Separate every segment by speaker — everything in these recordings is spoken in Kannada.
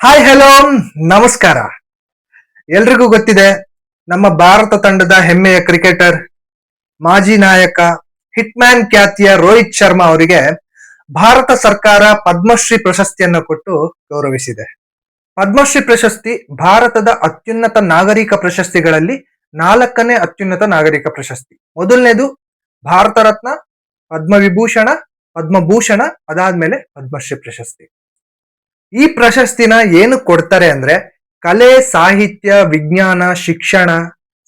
Speaker 1: ಹಾಯ್ ಹಲೋ ನಮಸ್ಕಾರ. ಎಲ್ರಿಗೂ ಗೊತ್ತಿದೆ, ನಮ್ಮ ಭಾರತ ತಂಡದ ಹೆಮ್ಮೆಯ ಕ್ರಿಕೆಟರ್, ಮಾಜಿ ನಾಯಕ, ಹಿಟ್ಮ್ಯಾನ್ ಖ್ಯಾತಿಯ ರೋಹಿತ್ ಶರ್ಮಾ ಅವರಿಗೆ ಭಾರತ ಸರ್ಕಾರ ಪದ್ಮಶ್ರೀ ಪ್ರಶಸ್ತಿಯನ್ನು ಕೊಟ್ಟು ಗೌರವಿಸಿದೆ. ಪದ್ಮಶ್ರೀ ಪ್ರಶಸ್ತಿ ಭಾರತದ ಅತ್ಯುನ್ನತ ನಾಗರಿಕ ಪ್ರಶಸ್ತಿಗಳಲ್ಲಿ 4ನೇ ಅತ್ಯುನ್ನತ ನಾಗರಿಕ ಪ್ರಶಸ್ತಿ. ಮೊದಲನೇದು ಭಾರತ ರತ್ನ, ಪದ್ಮವಿಭೂಷಣ, ಪದ್ಮಭೂಷಣ, ಅದಾದ್ಮೇಲೆ ಪದ್ಮಶ್ರೀ ಪ್ರಶಸ್ತಿ. ಈ ಪ್ರಶಸ್ತಿನ ಏನು ಕೊಡ್ತಾರೆ ಅಂದ್ರೆ ಕಲೆ, ಸಾಹಿತ್ಯ, ವಿಜ್ಞಾನ, ಶಿಕ್ಷಣ,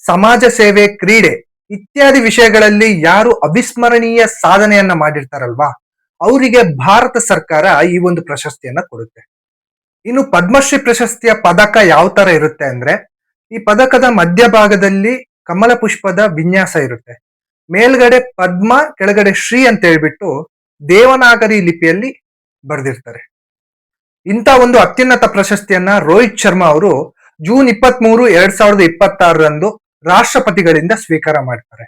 Speaker 1: ಸಮಾಜ ಸೇವೆ, ಕ್ರೀಡೆ ಇತ್ಯಾದಿ ವಿಷಯಗಳಲ್ಲಿ ಯಾರು ಅವಿಸ್ಮರಣೀಯ ಸಾಧನೆಯನ್ನ ಮಾಡಿರ್ತಾರಲ್ವಾ ಅವರಿಗೆ ಭಾರತ ಸರ್ಕಾರ ಈ ಒಂದು ಪ್ರಶಸ್ತಿಯನ್ನ ಕೊಡುತ್ತೆ. ಇನ್ನು ಪದ್ಮಶ್ರೀ ಪ್ರಶಸ್ತಿಯ ಪದಕ ಯಾವ ತರ ಇರುತ್ತೆ ಅಂದ್ರೆ, ಈ ಪದಕದ ಮಧ್ಯಭಾಗದಲ್ಲಿ ಕಮಲ ಪುಷ್ಪದ ವಿನ್ಯಾಸ ಇರುತ್ತೆ. ಮೇಲ್ಗಡೆ ಪದ್ಮ, ಕೆಳಗಡೆ ಶ್ರೀ ಅಂತ ಹೇಳ್ಬಿಟ್ಟು ದೇವನಾಗರಿ ಲಿಪಿಯಲ್ಲಿ ಬರೆದಿರ್ತಾರೆ. ಇಂಥ ಒಂದು ಅತ್ಯುನ್ನತ ಪ್ರಶಸ್ತಿಯನ್ನ ರೋಹಿತ್ ಶರ್ಮಾ ಅವರು ಜೂನ್ 23, 2026ರಂದು ರಾಷ್ಟ್ರಪತಿಗಳಿಂದ ಸ್ವೀಕಾರ ಮಾಡ್ತಾರೆ.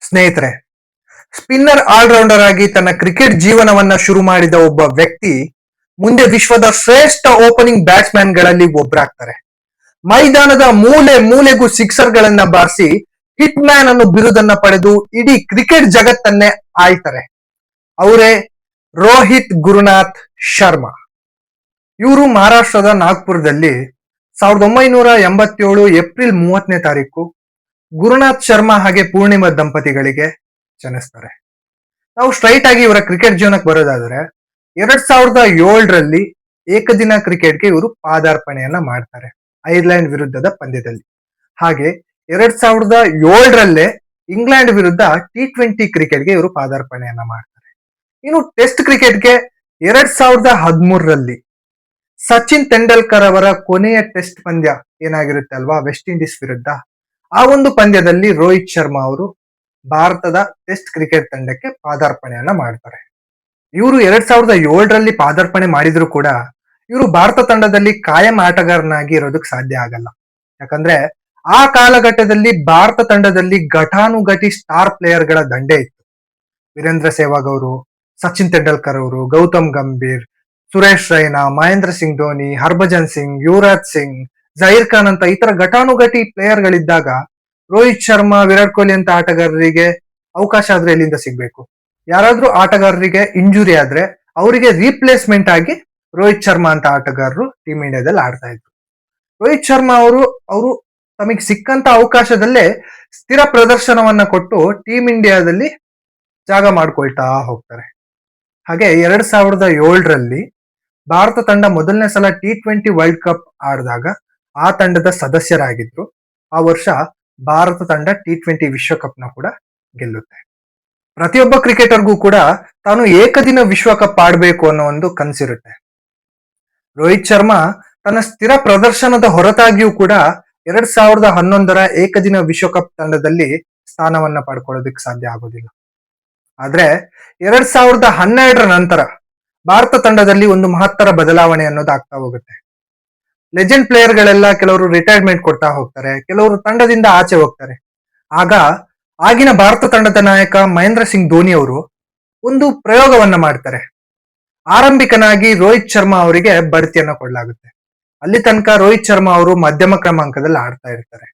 Speaker 1: ಸ್ನೇಹಿತರೆ, ಸ್ಪಿನ್ನರ್ ಆಲ್ರೌಂಡರ್ ಆಗಿ ತನ್ನ ಕ್ರಿಕೆಟ್ ಜೀವನವನ್ನ ಶುರು ಮಾಡಿದ ಒಬ್ಬ ವ್ಯಕ್ತಿ ಮುಂದೆ ವಿಶ್ವದ ಶ್ರೇಷ್ಠ ಓಪನಿಂಗ್ ಬ್ಯಾಟ್ಸ್ಮನ್ ಗಳಲ್ಲಿ ಒಬ್ಬರಾಗ್ತಾರೆ. ಮೈದಾನದ ಮೂಲೆ ಮೂಲೆಗೂ ಸಿಕ್ಸರ್ ಗಳನ್ನ ಬಾರಿಸಿ ಹಿಟ್ ಮ್ಯಾನ್ ಅನ್ನೋ ಬಿರುದನ್ನ ಪಡೆದು ಇಡೀ ಕ್ರಿಕೆಟ್ ಜಗತ್ತನ್ನೇ ಆಳ್ತಾರೆ. ಅವರೇ ರೋಹಿತ್ ಗುರುನಾಥ್ ಶರ್ಮಾ. ಇವರು ಮಹಾರಾಷ್ಟ್ರದ ನಾಗ್ಪುರದಲ್ಲಿ 1987 ಏಪ್ರಿಲ್ 30ನೇ ತಾರೀಕು ಗುರುನಾಥ್ ಶರ್ಮಾ ಹಾಗೆ ಪೂರ್ಣಿಮಾ ದಂಪತಿಗಳಿಗೆ ಜನಿಸ್ತಾರೆ. ನಾವು ಸ್ಟ್ರೈಟ್ ಆಗಿ ಇವರ ಕ್ರಿಕೆಟ್ ಜೀವನಕ್ಕೆ ಬರೋದಾದ್ರೆ 2007ರಲ್ಲಿ ಏಕದಿನ ಕ್ರಿಕೆಟ್ಗೆ ಇವರು ಪಾದಾರ್ಪಣೆಯನ್ನ ಮಾಡ್ತಾರೆ ಐರ್ಲೆಂಡ್ ವಿರುದ್ಧದ ಪಂದ್ಯದಲ್ಲಿ. ಹಾಗೆ 2007ರಲ್ಲೇ ಇಂಗ್ಲೆಂಡ್ ವಿರುದ್ಧ T20 ಕ್ರಿಕೆಟ್ಗೆ ಇವರು ಪಾದಾರ್ಪಣೆಯನ್ನ ಮಾಡ್ತಾರೆ. ಇನ್ನು ಟೆಸ್ಟ್ ಕ್ರಿಕೆಟ್ಗೆ 2013ರಲ್ಲಿ ಸಚಿನ್ ತೆಂಡೂಲ್ಕರ್ ಅವರ ಕೊನೆಯ ಟೆಸ್ಟ್ ಪಂದ್ಯ ಏನಾಗಿರುತ್ತೆ ಅಲ್ವಾ, ವೆಸ್ಟ್ ಇಂಡೀಸ್ ವಿರುದ್ಧ, ಆ ಒಂದು ಪಂದ್ಯದಲ್ಲಿ ರೋಹಿತ್ ಶರ್ಮಾ ಅವರು ಭಾರತದ ಟೆಸ್ಟ್ ಕ್ರಿಕೆಟ್ ತಂಡಕ್ಕೆ ಪಾದಾರ್ಪಣೆಯನ್ನ ಮಾಡ್ತಾರೆ. ಇವರು 2007ರಲ್ಲಿ ಪಾದಾರ್ಪಣೆ ಮಾಡಿದ್ರು ಕೂಡ ಇವರು ಭಾರತ ತಂಡದಲ್ಲಿ ಕಾಯಂ ಆಟಗಾರನಾಗಿ ಇರೋದಕ್ಕೆ ಸಾಧ್ಯ ಆಗಲ್ಲ. ಯಾಕಂದ್ರೆ ಆ ಕಾಲಘಟ್ಟದಲ್ಲಿ ಭಾರತ ತಂಡದಲ್ಲಿ ಘಟಾನುಘಟಿ ಸ್ಟಾರ್ ಪ್ಲೇಯರ್ ಗಳ ದಂಡೆ ಇತ್ತು. ವೀರೇಂದ್ರ ಸೆಹ್ವಾಗ್ ಅವರು, ಸಚಿನ್ ತೆಂಡೂಲ್ಕರ್ ಅವರು, ಗೌತಮ್ ಗಂಭೀರ್, ಸುರೇಶ್ ರೈನಾ, ಮಹೇಂದ್ರ ಸಿಂಗ್ ಧೋನಿ, ಹರ್ಭಜನ್ ಸಿಂಗ್, ಯುವರಾಜ್ ಸಿಂಗ್, ಜಹೀರ್ ಖಾನ್ ಅಂತ ಈ ತರ ಘಟಾನುಘಟಿ ಪ್ಲೇಯರ್ ಗಳಿದ್ದಾಗ ರೋಹಿತ್ ಶರ್ಮಾ, ವಿರಾಟ್ ಕೊಹ್ಲಿ ಅಂತ ಆಟಗಾರರಿಗೆ ಅವಕಾಶ ಆದ್ರೆ ಎಲ್ಲಿಂದ ಸಿಗ್ಬೇಕು? ಯಾರಾದ್ರೂ ಆಟಗಾರರಿಗೆ ಇಂಜುರಿ ಆದ್ರೆ ಅವರಿಗೆ ರೀಪ್ಲೇಸ್ಮೆಂಟ್ ಆಗಿ ರೋಹಿತ್ ಶರ್ಮಾ ಅಂತ ಆಟಗಾರರು ಟೀಮ್ ಇಂಡಿಯಾದಲ್ಲಿ ಆಡ್ತಾ ಇದ್ರು. ರೋಹಿತ್ ಶರ್ಮಾ ಅವರು ತಮಗೆ ಸಿಕ್ಕಂತ ಅವಕಾಶದಲ್ಲೇ ಸ್ಥಿರ ಪ್ರದರ್ಶನವನ್ನ ಕೊಟ್ಟು ಟೀಮ್ ಇಂಡಿಯಾದಲ್ಲಿ ಜಾಗ ಮಾಡ್ಕೊಳ್ತಾ ಹೋಗ್ತಾರೆ. ಹಾಗೆ 2007ರಲ್ಲಿ ಭಾರತ ತಂಡ ಮೊದಲನೇ ಸಲ T20 ವರ್ಲ್ಡ್ ಕಪ್ ಆಡಿದಾಗ ಆ ತಂಡದ ಸದಸ್ಯರಾಗಿದ್ರು. ಆ ವರ್ಷ ಭಾರತ ತಂಡ T20 ವಿಶ್ವಕಪ್ ನ ಕೂಡ ಗೆಲ್ಲುತ್ತೆ. ಪ್ರತಿಯೊಬ್ಬ ಕ್ರಿಕೆಟರ್ಗೂ ಕೂಡ ತಾನು ಏಕದಿನ ವಿಶ್ವಕಪ್ ಆಡಬೇಕು ಅನ್ನೋ ಒಂದು ಕನಸಿರುತ್ತೆ. ರೋಹಿತ್ ಶರ್ಮಾ ತನ್ನ ಸ್ಥಿರ ಪ್ರದರ್ಶನದ ಹೊರತಾಗಿಯೂ ಕೂಡ 2011ರ ಏಕದಿನ ವಿಶ್ವಕಪ್ ತಂಡದಲ್ಲಿ ಸ್ಥಾನವನ್ನ ಪಡ್ಕೊಳ್ಳೋದಕ್ಕೆ ಸಾಧ್ಯ ಆಗೋದಿಲ್ಲ. ಆದ್ರೆ 2012ರ ನಂತರ ಭಾರತ ತಂಡದಲ್ಲಿ ಒಂದು ಮಹತ್ತರ ಬದಲಾವಣೆ ಅನ್ನೋದು ಆಗ್ತಾ ಹೋಗುತ್ತೆ. ಲೆಜೆಂಡ್ ಪ್ಲೇಯರ್ ಗಳೆಲ್ಲ ಕೆಲವರು ರಿಟೈರ್ಮೆಂಟ್ ಕೊಡ್ತಾ ಹೋಗ್ತಾರೆ, ಕೆಲವರು ತಂಡದಿಂದ ಆಚೆ ಹೋಗ್ತಾರೆ. ಆಗ ಆಗಿನ ಭಾರತ ತಂಡದ ನಾಯಕ ಮಹೇಂದ್ರ ಸಿಂಗ್ ಧೋನಿ ಅವರು ಒಂದು ಪ್ರಯೋಗವನ್ನ ಮಾಡ್ತಾರೆ. ಆರಂಭಿಕನಾಗಿ ರೋಹಿತ್ ಶರ್ಮಾ ಅವರಿಗೆ ಬಡ್ತಿಯನ್ನ ಕೊಡಲಾಗುತ್ತೆ. ಅಲ್ಲಿ ತನಕ ರೋಹಿತ್ ಶರ್ಮಾ ಅವರು ಮಧ್ಯಮ ಕ್ರಮಾಂಕದಲ್ಲಿ ಆಡ್ತಾ ಇರ್ತಾರೆ.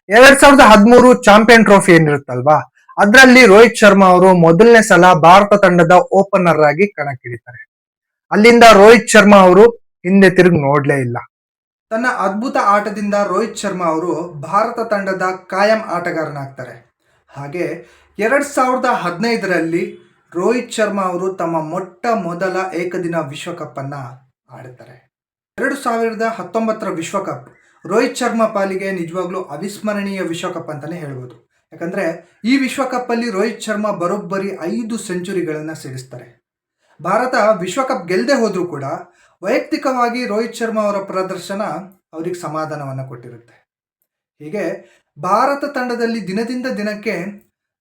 Speaker 1: 2013 ಚಾಂಪಿಯನ್ ಟ್ರೋಫಿ ಏನಿರುತ್ತಲ್ವಾ, ಅದರಲ್ಲಿ ರೋಹಿತ್ ಶರ್ಮಾ ಅವರು ಮೊದಲನೇ ಸಲ ಭಾರತ ತಂಡದ ಓಪನರ್ ಆಗಿ ಕಣಕ್ಕಿಳಿತಾರೆ. ಅಲ್ಲಿಂದ ರೋಹಿತ್ ಶರ್ಮಾ ಅವರು ಹಿಂದೆ ತಿರುಗಿ ನೋಡ್ಲೇ ಇಲ್ಲ. ತನ್ನ ಅದ್ಭುತ ಆಟದಿಂದ ರೋಹಿತ್ ಶರ್ಮಾ ಅವರು ಭಾರತ ತಂಡದ ಕಾಯಂ ಆಟಗಾರನಾಗ್ತಾರೆ. ಹಾಗೆ 2015ರಲ್ಲಿ ರೋಹಿತ್ ಶರ್ಮಾ ಅವರು ತಮ್ಮ ಮೊಟ್ಟ ಮೊದಲ ಏಕದಿನ ವಿಶ್ವಕಪ್ ಅನ್ನ ಆಡುತ್ತಾರೆ. 2019ರ ವಿಶ್ವಕಪ್ ರೋಹಿತ್ ಶರ್ಮಾ ಪಾಲಿಗೆ ನಿಜವಾಗ್ಲೂ ಅವಿಸ್ಮರಣೀಯ ವಿಶ್ವಕಪ್ ಅಂತಾನೆ ಹೇಳ್ಬೋದು. ಯಾಕಂದ್ರೆ ಈ ವಿಶ್ವಕಪ್ ಅಲ್ಲಿ ರೋಹಿತ್ ಶರ್ಮಾ ಬರೋಬ್ಬರಿ 5 ಸೆಂಚುರಿಗಳನ್ನ ಸಿಡಿಸ್ತಾರೆ. ಭಾರತ ವಿಶ್ವಕಪ್ ಗೆಲ್ಲದೆ ಹೋದ್ರೂ ಕೂಡ ವೈಯಕ್ತಿಕವಾಗಿ ರೋಹಿತ್ ಶರ್ಮಾ ಅವರ ಪ್ರದರ್ಶನ ಅವ್ರಿಗೆ ಸಮಾಧಾನವನ್ನ ಕೊಟ್ಟಿರುತ್ತೆ. ಹೀಗೆ ಭಾರತ ತಂಡದಲ್ಲಿ ದಿನದಿಂದ ದಿನಕ್ಕೆ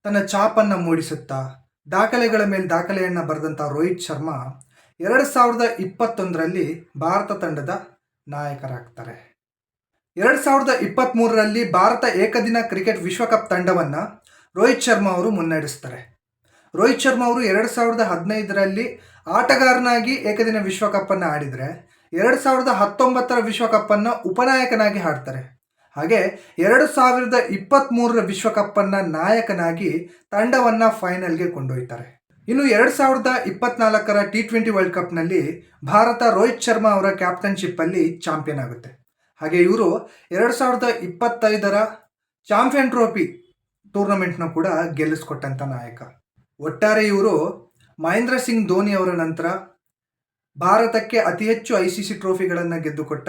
Speaker 1: ತನ್ನ ಛಾಪನ್ನ ಮೂಡಿಸುತ್ತಾ ದಾಖಲೆಗಳ ಮೇಲೆ ದಾಖಲೆಯನ್ನ ಬರೆದಂತ ರೋಹಿತ್ ಶರ್ಮಾ 2021ರಲ್ಲಿ ಭಾರತ ತಂಡದ ನಾಯಕರಾಗ್ತಾರೆ. 2023ರಲ್ಲಿ ಭಾರತ ಏಕದಿನ ಕ್ರಿಕೆಟ್ ವಿಶ್ವಕಪ್ ತಂಡವನ್ನ ರೋಹಿತ್ ಶರ್ಮಾ ಅವರು ಮುನ್ನಡೆಸ್ತಾರೆ. ರೋಹಿತ್ ಶರ್ಮಾ ಅವರು 2015ರಲ್ಲಿ ಆಟಗಾರನಾಗಿ ಏಕದಿನ ವಿಶ್ವಕಪ್ ಅನ್ನು ಆಡಿದರೆ 2019 ವಿಶ್ವಕಪ್ ಅನ್ನ ಉಪನಾಯಕನಾಗಿ ಆಡ್ತಾರೆ. ಹಾಗೆ 2023 ವಿಶ್ವಕಪ್ ಅನ್ನ ನಾಯಕನಾಗಿ ತಂಡವನ್ನ ಫೈನಲ್ಗೆ ಕೊಂಡೊಯ್ತಾರೆ. ಇನ್ನು 2024 T20 ವರ್ಲ್ಡ್ ಕಪ್ನಲ್ಲಿ ಭಾರತ ರೋಹಿತ್ ಶರ್ಮಾ ಅವರ ಕ್ಯಾಪ್ಟನ್ಶಿಪ್ ಅಲ್ಲಿ ಚಾಂಪಿಯನ್ ಆಗುತ್ತೆ. ಹಾಗೆ ಇವರು 2025 ಚಾಂಪಿಯನ್ ಟ್ರೋಫಿ ಟೂರ್ನಮೆಂಟ್ನ ಕೂಡ ಗೆಲ್ಲಿಸ್ಕೊಟ್ಟಂತ ನಾಯಕ. ಒಟ್ಟಾರೆ ಇವರು ಮಹೇಂದ್ರ ಸಿಂಗ್ ಧೋನಿ ಅವರ ನಂತರ ಭಾರತಕ್ಕೆ ಅತಿ ಹೆಚ್ಚು ICC ಟ್ರೋಫಿಗಳನ್ನು ಗೆದ್ದುಕೊಟ್ಟ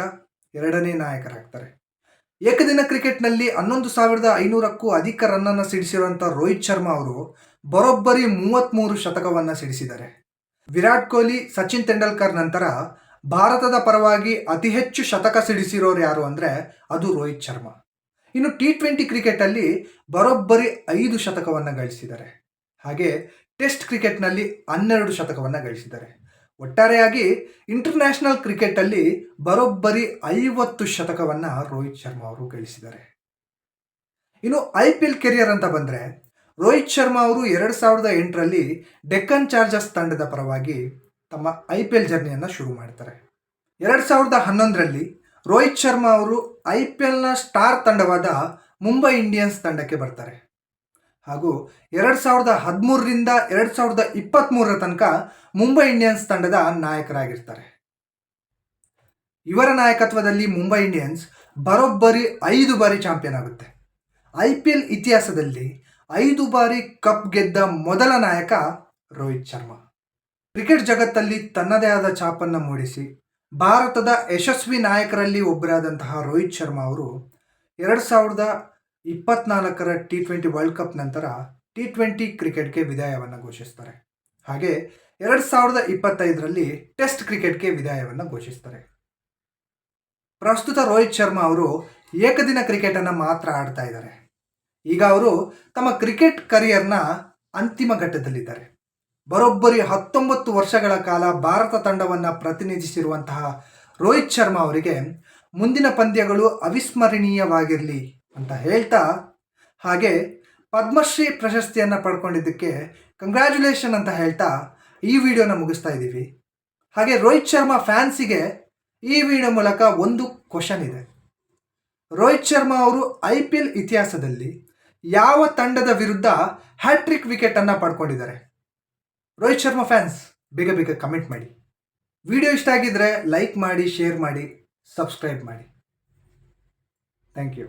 Speaker 1: ಎರಡನೇ ನಾಯಕರಾಗ್ತಾರೆ. ಏಕದಿನ ಕ್ರಿಕೆಟ್ನಲ್ಲಿ 11,500ಕ್ಕೂ ಅಧಿಕ ರನ್ನನ್ನು ಸಿಡಿಸಿರುವಂಥ ರೋಹಿತ್ ಶರ್ಮಾ ಅವರು ಬರೋಬ್ಬರಿ 33 ಶತಕವನ್ನು ಸಿಡಿಸಿದ್ದಾರೆ. ವಿರಾಟ್ ಕೊಹ್ಲಿ, ಸಚಿನ್ ತೆಂಡೂಲ್ಕರ್ ನಂತರ ಭಾರತದ ಪರವಾಗಿ ಅತಿ ಹೆಚ್ಚು ಶತಕ ಸಿಡಿಸಿರೋರು ಯಾರು ಅಂದರೆ ಅದು ರೋಹಿತ್ ಶರ್ಮಾ. ಇನ್ನು T20 ಕ್ರಿಕೆಟಲ್ಲಿ ಬರೋಬ್ಬರಿ 5 ಶತಕವನ್ನು ಗಳಿಸಿದ್ದಾರೆ. ಹಾಗೆ ಟೆಸ್ಟ್ ಕ್ರಿಕೆಟ್ನಲ್ಲಿ 12 ಶತಕವನ್ನು ಗಳಿಸಿದ್ದಾರೆ. ಒಟ್ಟಾರೆಯಾಗಿ ಇಂಟರ್ನ್ಯಾಷನಲ್ ಕ್ರಿಕೆಟಲ್ಲಿ ಬರೋಬ್ಬರಿ 50 ಶತಕವನ್ನು ರೋಹಿತ್ ಶರ್ಮಾ ಅವರು ಗಳಿಸಿದ್ದಾರೆ. ಇನ್ನು IPL ಕೆರಿಯರ್ ಅಂತ ಬಂದರೆ ರೋಹಿತ್ ಶರ್ಮಾ ಅವರು 2008ರಲ್ಲಿ ಡೆಕ್ಕನ್ ಚಾರ್ಜರ್ಸ್ ತಂಡದ ಪರವಾಗಿ ತಮ್ಮ IPL ಜರ್ನಿಯನ್ನು ಶುರು ಮಾಡ್ತಾರೆ. 2011ರಲ್ಲಿ ರೋಹಿತ್ ಶರ್ಮಾ ಅವರು IPLನ ಸ್ಟಾರ್ ತಂಡವಾದ ಮುಂಬೈ ಇಂಡಿಯನ್ಸ್ ತಂಡಕ್ಕೆ ಬರ್ತಾರೆ. ಹಾಗೂ 2013ರಿಂದ 2023 ತನಕ ಮುಂಬೈ ಇಂಡಿಯನ್ಸ್ ತಂಡದ ನಾಯಕರಾಗಿರ್ತಾರೆ. ಇವರ ನಾಯಕತ್ವದಲ್ಲಿ ಮುಂಬೈ ಇಂಡಿಯನ್ಸ್ ಬರೋಬ್ಬರಿ 5 ಬಾರಿ ಚಾಂಪಿಯನ್ ಆಗುತ್ತೆ. IPL ಇತಿಹಾಸದಲ್ಲಿ 5 ಬಾರಿ ಕಪ್ ಗೆದ್ದ ಮೊದಲ ನಾಯಕ ರೋಹಿತ್ ಶರ್ಮಾ. ಕ್ರಿಕೆಟ್ ಜಗತ್ತಲ್ಲಿ ತನ್ನದೇ ಆದ ಛಾಪನ್ನು ಮೂಡಿಸಿ ಭಾರತದ ಯಶಸ್ವಿ ನಾಯಕರಲ್ಲಿ ಒಬ್ಬರಾದಂತಹ ರೋಹಿತ್ ಶರ್ಮಾ ಅವರು 2024 T20 ವರ್ಲ್ಡ್ ಕಪ್ ನಂತರ T20 ಕ್ರಿಕೆಟ್ಗೆ ವಿದಾಯವನ್ನು ಘೋಷಿಸ್ತಾರೆ. ಹಾಗೆ 2025ರಲ್ಲಿ ಟೆಸ್ಟ್ ಕ್ರಿಕೆಟ್ಗೆ ವಿದಾಯವನ್ನು ಘೋಷಿಸ್ತಾರೆ. ಪ್ರಸ್ತುತ ರೋಹಿತ್ ಶರ್ಮಾ ಅವರು ಏಕದಿನ ಕ್ರಿಕೆಟನ್ನು ಮಾತ್ರ ಆಡ್ತಾ ಇದ್ದಾರೆ. ಈಗ ಅವರು ತಮ್ಮ ಕ್ರಿಕೆಟ್ ಕರಿಯರ್ನ ಅಂತಿಮ ಘಟ್ಟದಲ್ಲಿದ್ದಾರೆ. ಬರೋಬ್ಬರಿ 19 ವರ್ಷಗಳ ಕಾಲ ಭಾರತ ತಂಡವನ್ನು ಪ್ರತಿನಿಧಿಸಿರುವಂತಹ ರೋಹಿತ್ ಶರ್ಮಾ ಅವರಿಗೆ ಮುಂದಿನ ಪಂದ್ಯಗಳು ಅವಿಸ್ಮರಣೀಯವಾಗಿರಲಿ ಅಂತ ಹೇಳ್ತಾ, ಹಾಗೆ ಪದ್ಮಶ್ರೀ ಪ್ರಶಸ್ತಿಯನ್ನು ಪಡ್ಕೊಂಡಿದ್ದಕ್ಕೆ ಕಂಗ್ರ್ಯಾಚುಲೇಷನ್ ಅಂತ ಹೇಳ್ತಾ ಈ ವಿಡಿಯೋನ ಮುಗಿಸ್ತಾ ಇದ್ದೀವಿ. ಹಾಗೆ ರೋಹಿತ್ ಶರ್ಮಾ ಫ್ಯಾನ್ಸಿಗೆ ಈ ವಿಡಿಯೋ ಮೂಲಕ ಒಂದು ಕ್ವಶನ್ ಇದೆ. ರೋಹಿತ್ ಶರ್ಮಾ ಅವರು IPL ಇತಿಹಾಸದಲ್ಲಿ ಯಾವ ತಂಡದ ವಿರುದ್ಧ ಹ್ಯಾಟ್ರಿಕ್ ವಿಕೆಟನ್ನು ಪಡ್ಕೊಂಡಿದ್ದಾರೆ? ರೋಹಿತ್ ಶರ್ಮಾ ಫ್ಯಾನ್ಸ್ ಬೇಗ ಬೇಗ ಕಮೆಂಟ್ ಮಾಡಿ. ವಿಡಿಯೋ ಇಷ್ಟ ಆಗಿದ್ರೆ ಲೈಕ್ ಮಾಡಿ, ಶೇರ್ ಮಾಡಿ, ಸಬ್ಸ್ಕ್ರೈಬ್ ಮಾಡಿ. Thank you.